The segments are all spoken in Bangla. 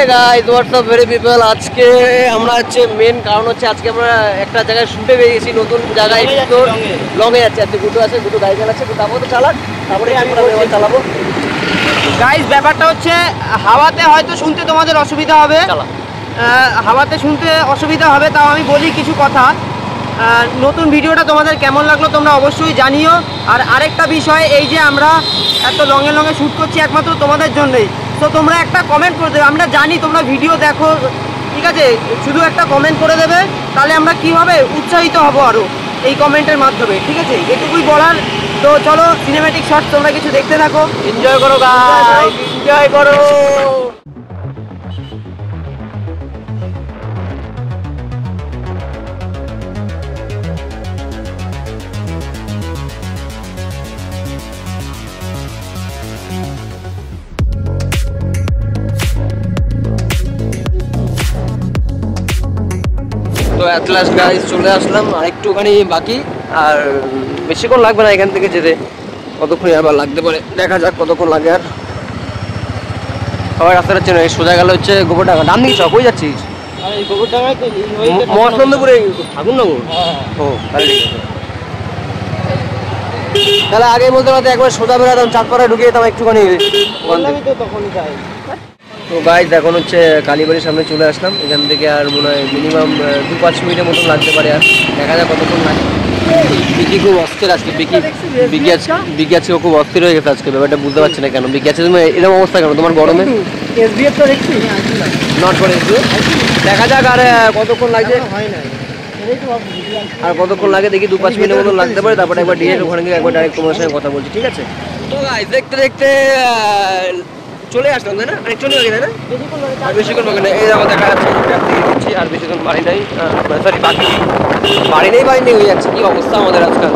গাইস হোয়াটসঅ্যাপ ভেরি পিপল, আজকে আমরা হচ্ছে মেন কারণ হচ্ছে আজকে আমরা একটা জায়গায় শুটে বেরিয়েছি, নতুন জায়গায় লং এ যাচ্ছে। আজকে গুটো আছে, গুটো গাড়ি চালাচ্ছে, গুটো আপাতত চালাক, তারপরে আমি চালাবো। গাইস ব্যাপারটা হচ্ছে হাওয়াতে হয়তো শুনতে তোমাদের অসুবিধা হবে, হাওয়াতে শুনতে অসুবিধা হবে, তাও আমি বলি কিছু কথা। নতুন ভিডিওটা তোমাদের কেমন লাগলো তোমরা অবশ্যই জানিও। আর আরেকটা বিষয়, এই যে আমরা এত লঙে লঙে শ্যুট করছি একমাত্র তোমাদের জন্যই, তো তোমরা একটা কমেন্ট করে দেবে। আমরা জানি তোমরা ভিডিও দেখো, ঠিক আছে, শুধু একটা কমেন্ট করে দেবে, তাহলে আমরা কীভাবে উৎসাহিত হব আরও এই কমেন্টের মাধ্যমে, ঠিক আছে, এটুকুই বলার। তো চলো সিনেম্যাটিক শট তোমরা কিছু দেখতে থাকো, এনজয় করো গাইস, এনজয় করো। তো অ্যাট লাস্ট গাইস চলে আসলাম, আর একটুখানি বাকি, আর বেশিক্ষণ লাগবে না এখান থেকে যেতে। কতক্ষণ আবার লাগতে পারে দেখা যাক কতক্ষণ লাগে। আর সবাই রাস্তাটা চেনে, সোজা গেল হচ্ছে গোবরডাঙ্গা। ডান দিকে কই যাচ্ছিস? মহানন্দপুরে ঠাকুরনগর। ও তাহলে ঠিক আছে, তাহলে আগে বলতে পারতে একবার সোজা বেরোতাম, চাঁদপাড়ায় ঢুকে যেতাম একটুখানি। তো গাইস এখন হচ্ছে কালীবাড়ির সামনে চলে আসলাম, এখান থেকে আর মনে হয় মিনিমাম 2-5 মিনিটের মতন লাগতে পারে। আর দেখা যাক কতক্ষণ লাগে। বিকি খুব অস্থির আজকে, বিকি আজকে খুব অস্থির হয়ে গেছে আজকে, ব্যাপারটা বুঝতে পারছি না কেন বিকি আছে। তুমি এরকম অবস্থা কেন তোমার গরমে? নট করে দেখা যাক আর কতক্ষণ লাগছে, আর কতক্ষণ লাগে দেখি। 2-5 মিনিটের মতন লাগতে পারে, তারপরে একবার ডিরেক্ট ওখানে গিয়ে একবার ডাইরেক্ট তোমার সঙ্গে কথা বলছি, ঠিক আছে? তো গাইস দেখতে দেখতে চলে আসলাম, তাই না? চলে গেছে, তাই না? আর বেশিক্ষণ বাকি নেই, এই আমার দেখা যাচ্ছে দিচ্ছি, আর বেশিক্ষণ বাড়ি নেই, সরি বাকি বাড়ি নেই হয়ে যাচ্ছে। কি অবস্থা আমাদের আজকাল,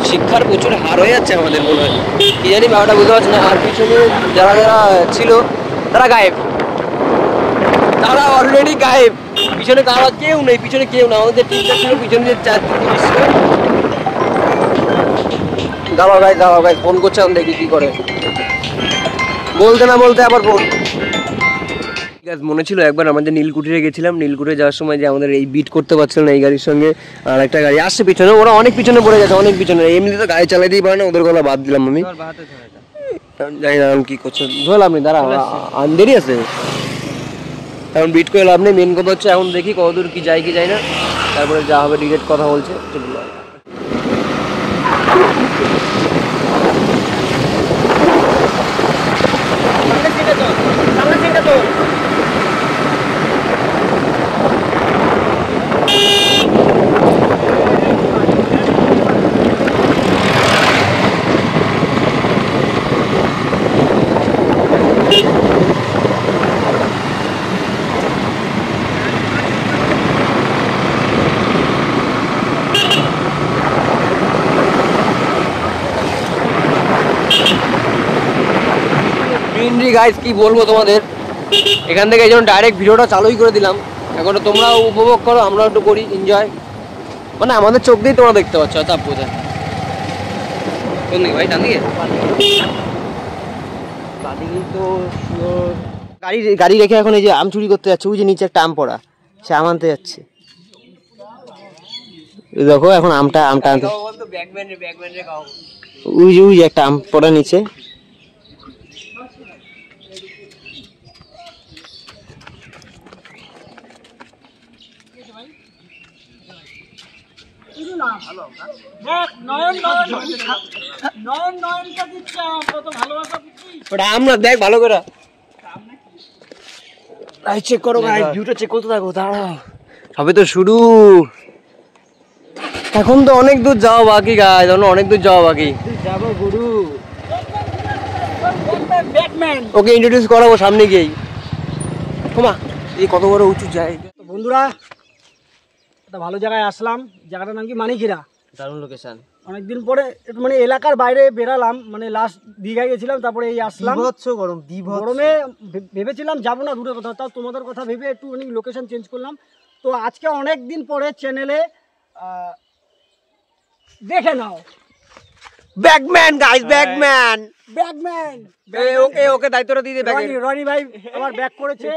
শিক্ষার প্রচুর হার হয়ে যাচ্ছে আমাদের, মনে হয় কি জানি ব্যাপারটা বুঝতে পারছি না। আর পিছনে যারা যারা ছিল তারা গায়েব, তারা অলরেডি গায়েব। পিছনে তারা কেউ নেই, পিছনে কেউ না, আমাদের টিমটা ছিল পিছনে যে 4-3 ছিল। দাঁড়াও গাইস ফোন করছে, আমি দেখি কি করে। বলতে না বলতে আবার ফোন। মনে ছিল একবার আমাদের নীলকুঠিরে গেছিলাম, নীলকুঠিরে যাওয়ার সময় যে আমাদের এই বিট করতে পারছিল না এই গাড়ির সঙ্গে, আর একটা গাড়ি আসছে পিছনে, ওরা অনেক পিছনে পড়ে গেছে, অনেক পিছনে। এমনি তো গাড়ি চালাতেই পারে না, ওদের গলা বাদ দিলাম আমি। জানি না কি করছে, ধরলাম নি, দাঁড়া দেরি আছে, এখন বিট করে লাভ নেই। মেন কথা হচ্ছে এখন দেখি কতদূর কি যায় না, তারপরে যা হবে ডিরেক্ট কথা বলছে। গাইস কি বলবো তোমাদের, এখান থেকে এই জন্য ডাইরেক্ট ভিডিওটা চালুই করে দিলাম। এখন তোমরাও উপভোগ করো, আমরাও একটু করি এনজয়, মানে আমাদের চোখ দিয়েই তোমরা দেখতে পাচ্ছ। তা বোঝা কোন দিকে ভাই? ডান দিকে তো গাড়ি রেখে এখন এই যে আম চুরি করতে যাচ্ছে। ওই যে নিচে একটা আম পড়া, সে আম আনতে যাচ্ছে। দেখো এখন আমটা আনতে ওই যে একটা আম পড়া নিচে। আমরা দেখ ভালো করে চেক করো, ভিউটা চেক করতে থাকো, দাঁড়াও, সবে তো শুরু, এখন তো অনেক দূর যাওয়া বাকি গাইস, অনেক দূর যাওয়া বাকি। যাবো গুরু, ওকে ইন্ট্রোডিউস করাবো সামনে গিয়েই। তোমা এই কত বড় উঁচু জায়গা। বন্ধুরা একটা ভালো জায়গায় আসলাম, জায়গাটার নাম কি মানিকহিরা, দারুণ লোকেশন। অনেকদিন পরে একটু মানে এলাকার বাইরে বেরালাম, মানে লাস্ট দীঘায় গেছিলাম, তারপরে এই আসলাম। গরমে ভেবেছিলাম যাবো না দূরে কোথাও, তাও তোমাদের কথা ভেবে একটু লোকেশন চেঞ্জ করলাম। তো আজকে অনেক দিন পরে চ্যানেলে দেখে নাও ব্যাকম্যান গাইস, ব্যাকম্যান ব্যাকম্যান ওকে দায়িত্বটা দিয়ে দে। রনি ভাই আমার ব্যাক করেছে।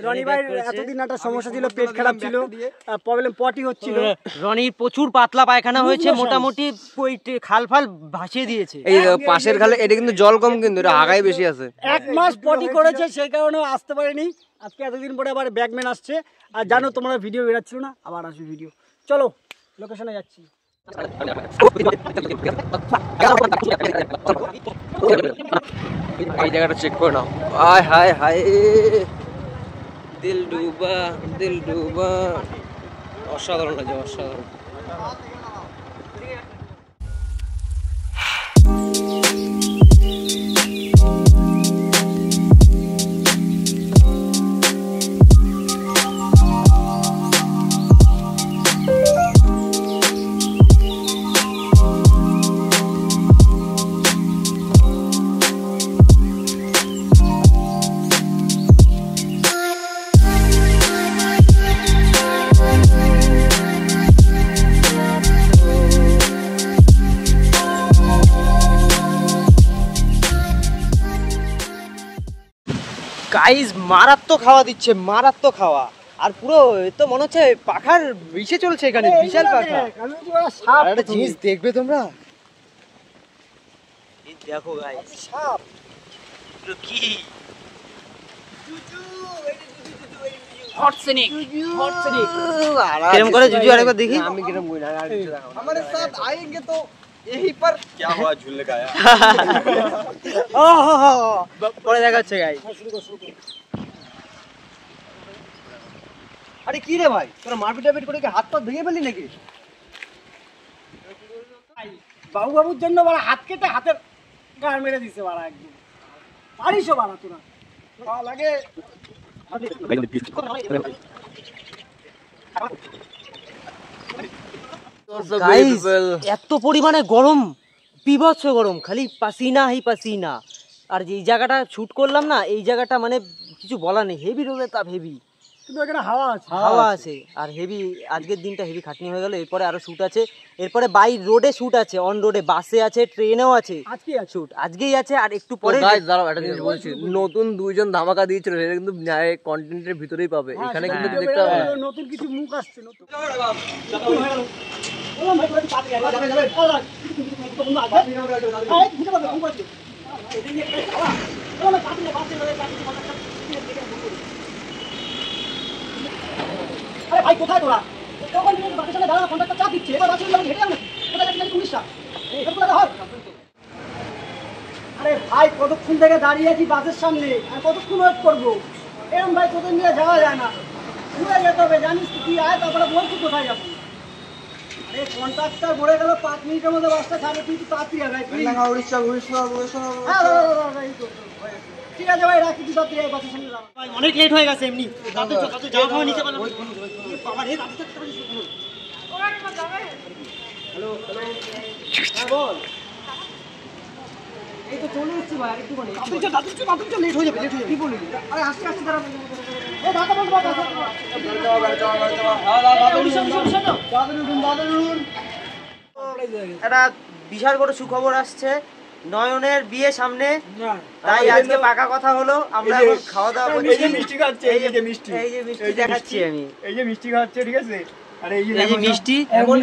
রনি ভাই এতদিন একটা সমস্যা ছিল, পেট খারাপ ছিল, প্রবলেম পটি হচ্ছিল। রনির প্রচুর পাতলা পায়খানা হয়েছে, মোটামুটি ওই খাল ফাল ভাসিয়ে দিয়েছে। এই পাশের খালে এটা কিন্তু জল কম, কিন্তু এটা আগাই বেশি আছে। 1 মাস পটি করেছে, সেই কারণে আসতে পারেনি। আজকে এতদিন পরে আবার ব্যাকম্যান আসছে। আর জানো তোমরা ভিডিও বেরাচ্ছিল না, আবার আসবে ভিডিও। চলো লোকেশনে যাচ্ছি। এই জায়গাটা চেক করে নাও। আয় হায় হায়, দিল ডুবা দিল ডুবা, অসাধারণ লাগে, অসাধারণ। গাইস মারাত্মক খাওয়া দিচ্ছে, মারাত্মক খাওয়া। আর পুরো তো মনে হচ্ছে পাখার বিষে চলছে এখানে, বিশাল পাখা। আর একটা জিনিস দেখবে তোমরা, এই দেখো গাইস, সাপ কি হট স্নেক, হট স্নেক কেমন করে জুজু আরেকবার দেখি। আমি কিরকম কই না, আর কিছু দেখাবো না। हमारे साथ आएंगे तो यही पर क्या हुआ झूलने का आया পরে দেখাচ্ছে গাইস। আরে কি রে ভাই, তোরা মারপিট টারপিট করে কি হাত পা ভেঙে ফেললি নাকি? বাবু বাবুর জন্য বাড়া হাত কেটে হাতের গাড় মেরে দিছে বাড়া, একদম পারিস বাড়া তোরা লাগে। গাইস এত পরিমাণে গরম, বিভৎস গরম, খালি পাসিনা হি পাসিনা। আর যে জায়গাটা শুট করলাম না, এই জায়গাটা মানে কিছু বলার নেই, হেভি রোদের তাপ, হেভি কিন্তু এখানে হাওয়া আছে, হাওয়া আছে। আর হেভি আজকের দিনটা হেভি খাটনি হয়ে গেল। এরপরে আরো শুট আছে, এরপরে বাই রোডে শুট আছে, অন রোডে, বাসে আছে, ট্রেনেও আছে আজকে আছে শুট, আজকেই আছে। আর একটু পরে গাইস দাঁড়াও, একটা জিনিস বলছি, নতুন দুইজন ধামাকা দিয়েছিল, সেটা কিন্তু কন্টেন্টের ভিতরেই পাবে, এখানে কিন্তু দেখতে হবে না। নতুন কিছু মুখ আসছে, নতুন আরে ভাই কোথায় তোরা? তখন বাসের সামনে দাঁড়া, কন্ট্রাক্টর চাপ দিচ্ছে, এবার বাসের সামনে হেঁটে যাবে নাকি? কোথায় যাচ্ছিস পুলিশরা? এরকম হয়? আরে ভাই কতক্ষণ থেকে দাঁড়িয়ে আছি বাসের সামনে, আর কতক্ষণ ওয়েট করবো? এরকম ভাই তোদের নিয়ে যাওয়া যায় না, ঘুরে যেতে হবে, জানিস তো কি আয়, তারপরে বলছি কোথায় যাবো। আরে কন্ট্রাক্টর বলে গেল 5 মিনিটের মধ্যে বাসটা ছাড়বে, তুই তো তাড়াতাড়ি আয় ভাই। হ্যাঁ, দাদা, এই তো, ঠিক আছে ভাই, রাখি, তুই তাড়াতাড়ি আয়, বাসের সামনে দাঁড়া। ভাই অনেক লেট হয়ে গেছে এমনি, তাড়াতাড়ি যাওয়া খাওয়া নিচে পারলাম। বাবা রে, তাড়াতাড়ি হ্যালো হ্যালো, হ্যাঁ বল। এই তো চলে এসেছি ভাই, আরেকটু মানে তাড়াতাড়ি লেট হয়ে যাবে, লেট হয়ে যাবে। কি বলি? আরে আস্তে আস্তে দাঁড়া। ও দাদা বল, দাদা একটা বিশাল বড় সুখবর আসছে, নয়নের বিয়ে সামনে, তাই আজকে পাকা কথা হলো। আমরা এখন খাওয়া দাওয়া করছি, এই যে মিষ্টি খাচ্ছে, এই যে মিষ্টি, এই যে মিষ্টি দেখাচ্ছি আমি, এই যে মিষ্টি খাচ্ছে, ঠিক আছে। আর এই যে এই যে মিষ্টি, এমন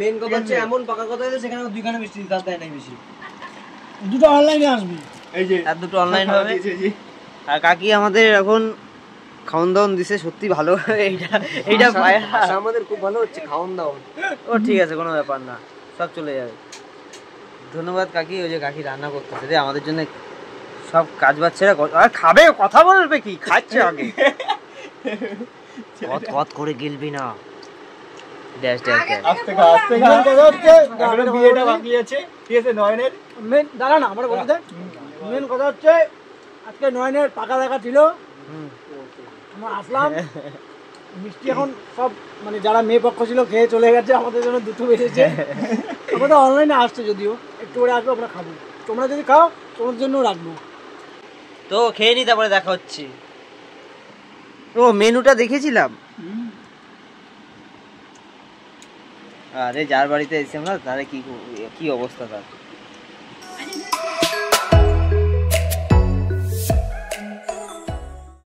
মেন কথা হচ্ছে, এমন পাকা কথা হয়েছে সেখানে দুইখানে মিষ্টি দিতে দেয় নাই বেশি। দুটো অনলাইনে আসবে, এই যে আর দুটো অনলাইন হবে। এই যে আর কাকি আমাদের এখন খাওন দাওন দিছে, সত্যি ভালো। এইটা আমাদের খুব ভালো হচ্ছে খাওন দাওন। ও ঠিক আছে, কোনো ব্যাপার না, সব চলে যাবে। ধন্যবাদ কাকি, ওই যে কাকি রান্না করতেছে রে আমাদের জন্য, সব কাজ বাচ্চারা আর খাবে, কথা বলবে কি, খাচ্ছে আগে। কত কত করে গিলবি না, ড্যাশ ড্যাশ ড্যাশ। আস্তে খা, আস্তে খা। এখনো বিয়েটা বাকি আছে, ঠিক আছে। নয়নের মেন দাঁড়া না, আমার বলতে মেন কথা হচ্ছে আজকে নয়নের পাকা দেখা ছিল, আমরা আসলাম, মিষ্টি এখন সব মানে যারা মেয়ে পক্ষ ছিল খেয়ে চলে গেছে, আমাদের জন্য দুটো বেজেছে। আমাদের অনলাইনে আসছে, যদিও একটু করে আসবো, আমরা খাবো, তোমরা যদি খাও তোমার জন্য রাখবো। তো খেয়ে নি, তারপরে দেখা হচ্ছে। ও মেনুটা দেখেছিলাম, আরে যার বাড়িতে এসেছি আমরা তারে কি অবস্থা তার